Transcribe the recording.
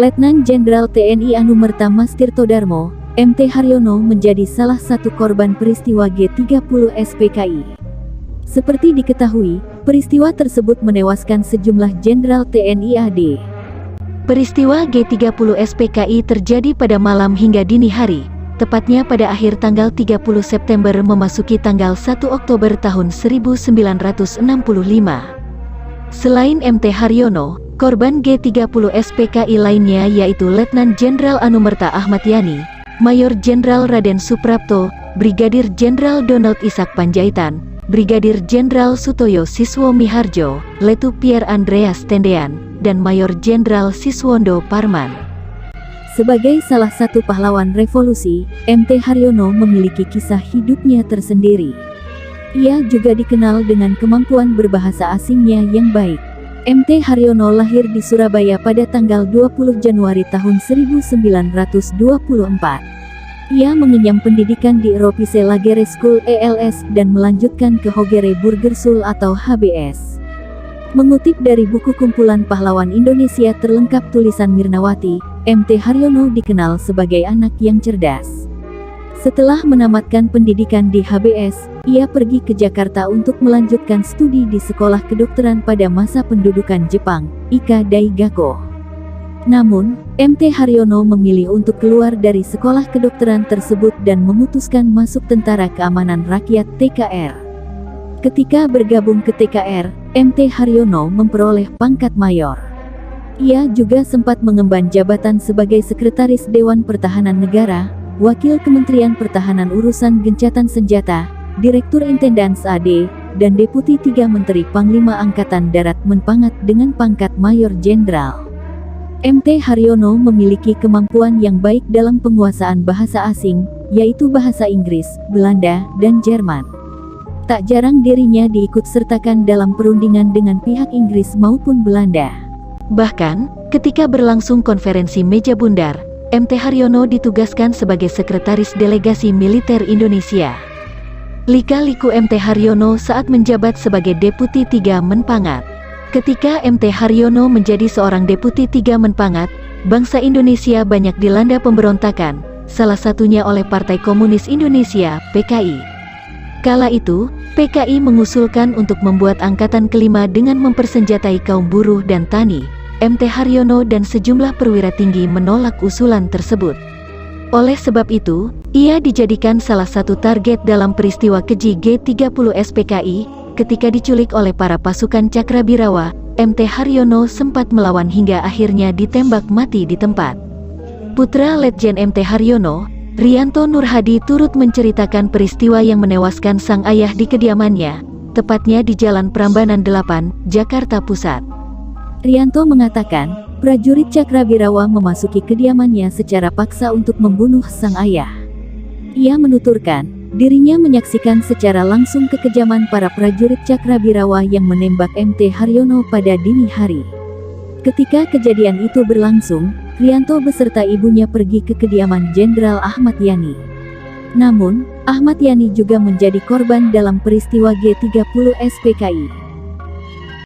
Letnan Jenderal TNI Anumerta Mas Tirto Darmo, MT Haryono menjadi salah satu korban peristiwa G30 SPKI. Seperti diketahui, peristiwa tersebut menewaskan sejumlah Jenderal TNI AD. Peristiwa G30 SPKI terjadi pada malam hingga dini hari, tepatnya pada akhir tanggal 30 September memasuki tanggal 1 Oktober tahun 1965. Selain MT Haryono, korban G30 SPKI lainnya yaitu Letnan Jenderal Anumerta Ahmad Yani, Mayor Jenderal Raden Suprapto, Brigadir Jenderal Donald Ishak Panjaitan, Brigadir Jenderal Sutoyo Siswo Miharjo, Letu Pierre Andreas Tendean, dan Mayor Jenderal Siswondo Parman. Sebagai salah satu pahlawan revolusi, MT Haryono memiliki kisah hidupnya tersendiri. Ia juga dikenal dengan kemampuan berbahasa asingnya yang baik. MT Haryono lahir di Surabaya pada tanggal 20 Januari tahun 1924. Ia mengenyam pendidikan di Europese Lagere School ELS dan melanjutkan ke Hogere Burger School atau HBS. Mengutip dari buku kumpulan pahlawan Indonesia terlengkap tulisan Mirnawati, MT Haryono dikenal sebagai anak yang cerdas. Setelah menamatkan pendidikan di HBS, ia pergi ke Jakarta untuk melanjutkan studi di Sekolah Kedokteran pada masa pendudukan Jepang, Ika Daigaku. Namun, MT Haryono memilih untuk keluar dari sekolah kedokteran tersebut dan memutuskan masuk Tentara Keamanan Rakyat (TKR). Ketika bergabung ke TKR, MT Haryono memperoleh pangkat mayor. Ia juga sempat mengemban jabatan sebagai Sekretaris Dewan Pertahanan Negara, Wakil Kementerian Pertahanan Urusan Gencatan Senjata, Direktur Intendans AD, dan Deputi 3 Menteri Panglima Angkatan Darat Menpangat dengan pangkat Mayor Jenderal. MT Haryono memiliki kemampuan yang baik dalam penguasaan bahasa asing, yaitu bahasa Inggris, Belanda, dan Jerman. Tak jarang dirinya diikut-sertakan dalam perundingan dengan pihak Inggris maupun Belanda. Bahkan, ketika berlangsung konferensi meja bundar, MT Haryono ditugaskan sebagai Sekretaris Delegasi Militer Indonesia. Lika-liku MT Haryono saat menjabat sebagai Deputi 3 Menpangat. Ketika MT Haryono menjadi seorang Deputi 3 Menpangat, bangsa Indonesia banyak dilanda pemberontakan, salah satunya oleh Partai Komunis Indonesia, PKI. Kala itu, PKI mengusulkan untuk membuat angkatan kelima dengan mempersenjatai kaum buruh dan tani. MT Haryono dan sejumlah perwira tinggi menolak usulan tersebut. Oleh sebab itu, ia dijadikan salah satu target dalam peristiwa keji G30 SPKI. Ketika diculik oleh para pasukan Cakrabirawa, MT Haryono sempat melawan hingga akhirnya ditembak mati di tempat. Putra Letjen MT Haryono, Rianto Nurhadi turut menceritakan peristiwa yang menewaskan sang ayah di kediamannya, tepatnya di Jalan Prambanan 8, Jakarta Pusat. Rianto mengatakan, prajurit Cakrabirawa memasuki kediamannya secara paksa untuk membunuh sang ayah. Ia menuturkan, dirinya menyaksikan secara langsung kekejaman para prajurit Cakrabirawa yang menembak MT Haryono pada dini hari. Ketika kejadian itu berlangsung, Rianto beserta ibunya pergi ke kediaman Jenderal Ahmad Yani. Namun, Ahmad Yani juga menjadi korban dalam peristiwa G30 SPKI.